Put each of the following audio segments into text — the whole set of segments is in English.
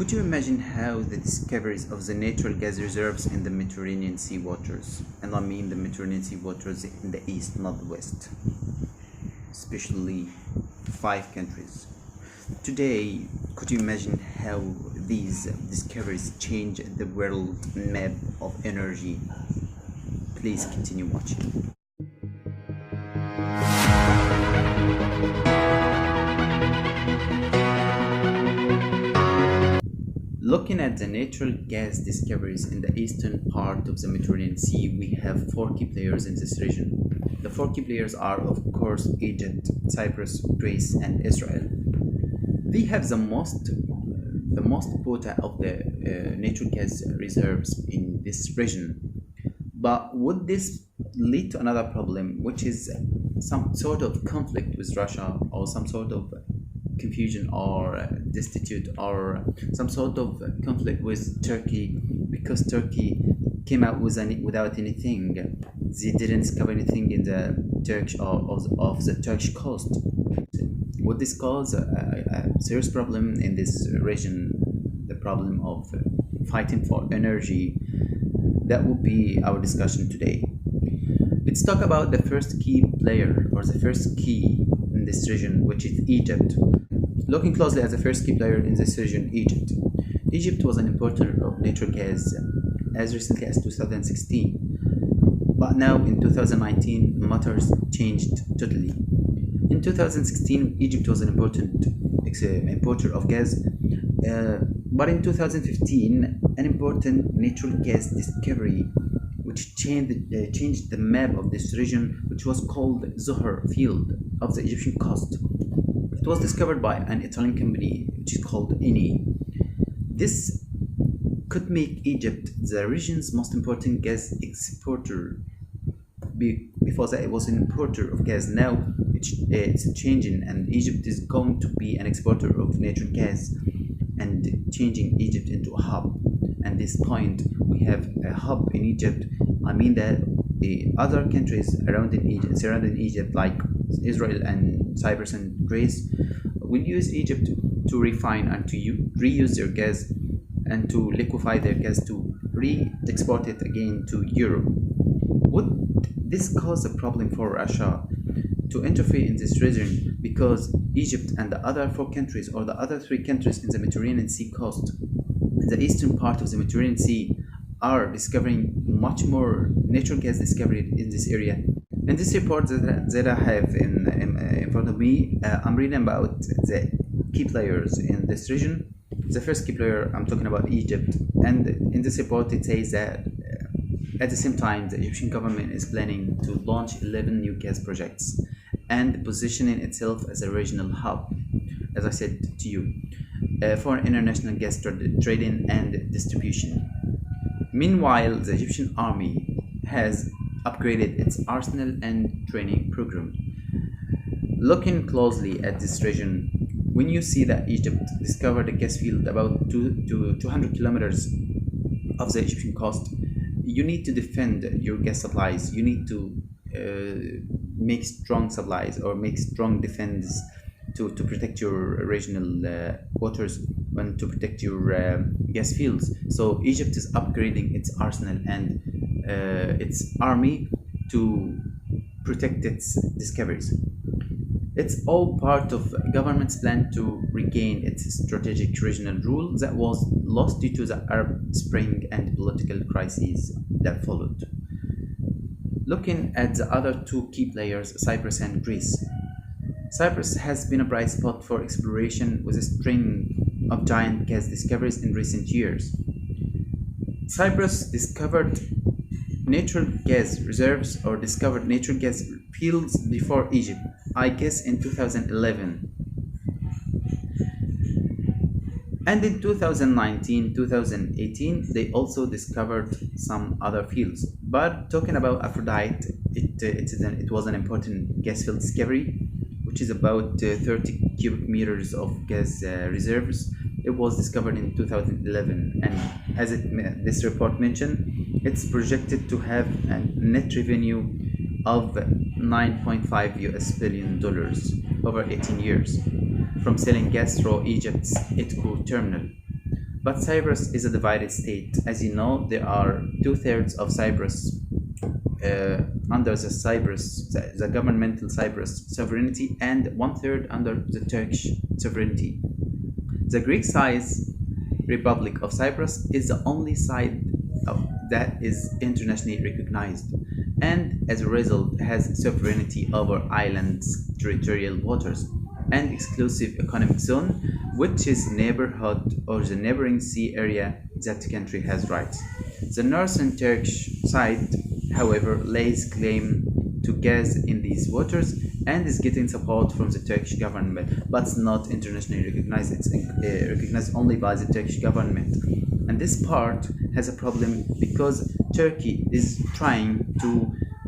Could you imagine how the discoveries of the natural gas reserves in the Mediterranean Sea waters, and I mean the Mediterranean Sea waters in the east, not the west, especially 5 countries. Today, could you imagine how these discoveries change the world map of energy? Please continue watching. Looking at the natural gas discoveries in the eastern part of the Mediterranean Sea, we have 4 key players in this region. The 4 key players are, of course, Egypt, Cyprus, Greece, and Israel. They have the most quota of the natural gas reserves in this region. But would this lead to another problem, which is some sort of conflict with Russia, or some sort of confusion or destitute, or some sort of conflict with Turkey, because Turkey came out without anything? They didn't discover anything in the Turkish of the Turkish coast. Would this cause a serious problem in this region, the problem of fighting for energy? That would be our discussion today. Let's talk about the first key player, or the first key in this region, which is Egypt. Looking closely at the first key player in this region, Egypt. Egypt was an importer of natural gas as recently as 2016. But now in 2019, matters changed totally. In 2016, Egypt was an importer of gas, but in 2015, an important natural gas discovery which changed the map of this region, which was called Zohr field of the Egyptian coast. It was discovered by an Italian company which is called Eni. This could make Egypt the region's most important gas exporter. Before that, it was an importer of gas. Now it's changing, and Egypt is going to be an exporter of natural gas and changing Egypt into a hub. At this point, we have a hub in Egypt. I mean that the other countries surrounding Egypt, like Israel and Cyprus and Greece, will use Egypt to refine and to reuse their gas and to liquefy their gas to re-export it again to Europe. Would this cause a problem for Russia to interfere in this region, because Egypt and the other 4 countries, or the other 3 countries in the Mediterranean Sea coast, in the eastern part of the Mediterranean Sea, are discovering much more natural gas discovery in this area? In this report that I have in front of me, I'm reading about the key players in this region. The first key player, I'm talking about Egypt, and in this report it says that at the same time the Egyptian government is planning to launch 11 new gas projects and positioning itself as a regional hub, as I said to you, for international gas trading and distribution. Meanwhile, the Egyptian army has upgraded its arsenal and training program. Looking closely at this region, when you see that Egypt discovered a gas field about 200 kilometers of the Egyptian coast, you need to defend your gas supplies. You need to make strong supplies or make strong defense to protect your regional waters and to protect your gas fields. So Egypt is upgrading its arsenal and its army to protect its discoveries. It's all part of government's plan to regain its strategic regional rule that was lost due to the Arab Spring and political crises that followed. Looking at the other 2 key players, Cyprus and Greece. Cyprus has been a bright spot for exploration with a string of giant gas discoveries in recent years. Cyprus discovered natural gas reserves, or discovered natural gas fields, before Egypt, I guess in 2011. And in 2019, 2018, they also discovered some other fields. But talking about Aphrodite, it was an important gas field discovery, which is about 30 cubic meters of gas reserves. It was discovered in 2011, and as this report mentioned, it's projected to have a net revenue of $9.5 billion over 18 years from selling gas through Egypt's Itko terminal. But Cyprus is a divided state. As you know, there are 2/3 of Cyprus under the governmental Cyprus sovereignty, and 1/3 under the Turkish sovereignty. The Greek-sized Republic of Cyprus is the only side that is internationally recognized, and as a result has sovereignty over islands' territorial waters and exclusive economic zone, which is neighborhood or the neighboring sea area that the country has rights. The northern Turkish side, however, lays claim to gas in these waters and is getting support from the Turkish government, but it's not internationally recognized. It's recognized only by the Turkish government. And this part has a problem because Turkey is trying to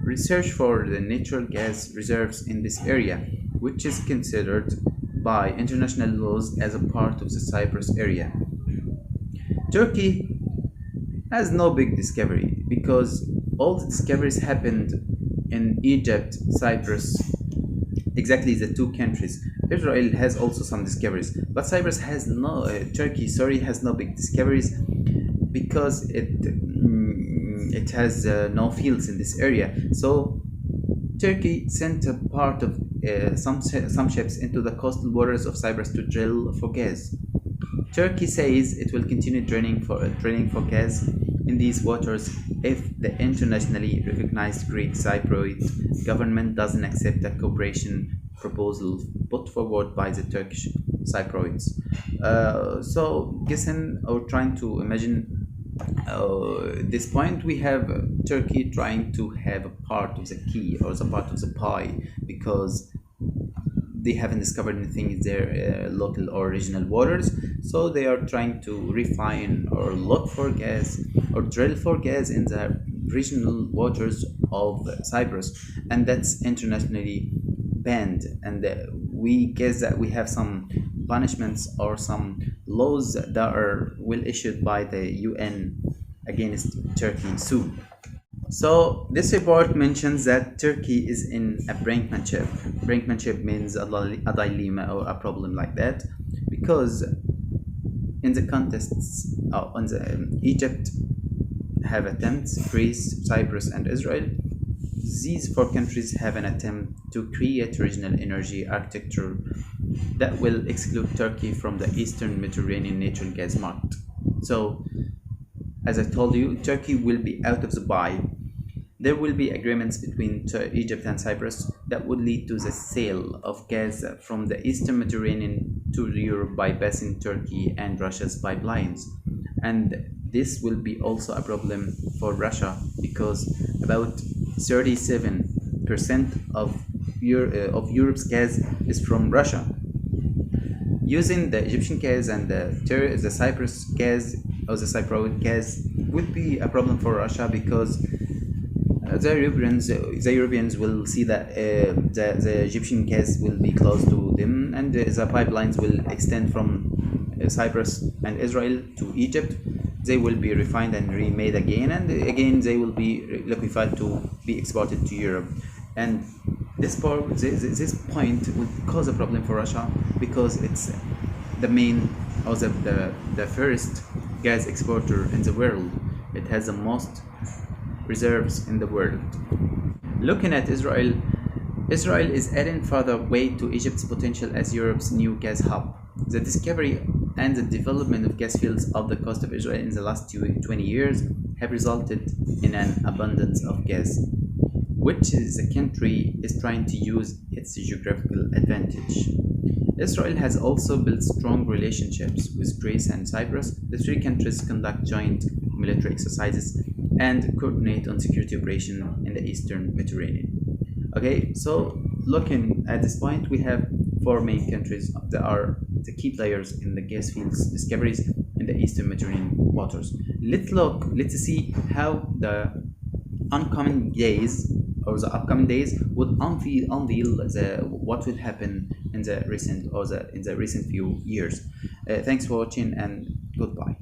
research for the natural gas reserves in this area, which is considered by international laws as a part of the Cyprus area. Turkey has no big discovery because all the discoveries happened in Egypt, Cyprus, exactly the two countries. Israel has also some discoveries, but Cyprus has no, Turkey, has no big discoveries because it has no fields in this area. So Turkey sent a part of some ships into the coastal waters of Cyprus to drill for gas. Turkey says it will continue drilling for gas in these waters if the internationally recognized Greek Cypriot government doesn't accept a cooperation proposal put forward by the Turkish Cypriots. So guessing or trying to imagine this point, we have Turkey trying to have a part of the key or the part of the pie because they haven't discovered anything in their local or regional waters, so they are trying to refine or look for gas or drill for gas in the regional waters of Cyprus, and that's internationally banned. And we guess that we have some punishments or some laws that will issued by the UN against Turkey soon. So this report mentions that Turkey is in a brinkmanship. Brinkmanship means a dilemma or a problem like that, because in the contests on the Egypt have attempts, Greece, Cyprus, and Israel. These four countries have an attempt to create regional energy architecture that will exclude Turkey from the Eastern Mediterranean natural gas market. So, as I told you, Turkey will be out of the buy. There will be agreements between Egypt and Cyprus that would lead to the sale of gas from the Eastern Mediterranean to Europe by passing Turkey and Russia's pipelines. And this will be also a problem for Russia because about 37% of Europe's gas is from Russia. Using the Egyptian gas and the Cyprus gas or the Cypriot gas would be a problem for Russia because the Europeans will see that the Egyptian gas will be close to them, and the pipelines will extend from Cyprus and Israel to Egypt. They will be refined and remade again, and again they will be liquefied to be exported to Europe. And this point will cause a problem for Russia because it's the main or the first gas exporter in the world. It has the most reserves in the world. Looking at Israel is adding further weight to Egypt's potential as Europe's new gas hub. The discovery and the development of gas fields off the coast of Israel in the last 20 years have resulted in an abundance of gas, which the country is trying to use its geographical advantage. Israel has also built strong relationships with Greece and Cyprus. The three countries conduct joint military exercises and coordinate on security operations in the Eastern Mediterranean. Okay, so looking at this point, we have four main countries that are the key players in the gas fields discoveries in the Eastern Mediterranean waters. Let's see how the upcoming days would unveil what will happen in the recent few years. Thanks for watching and goodbye.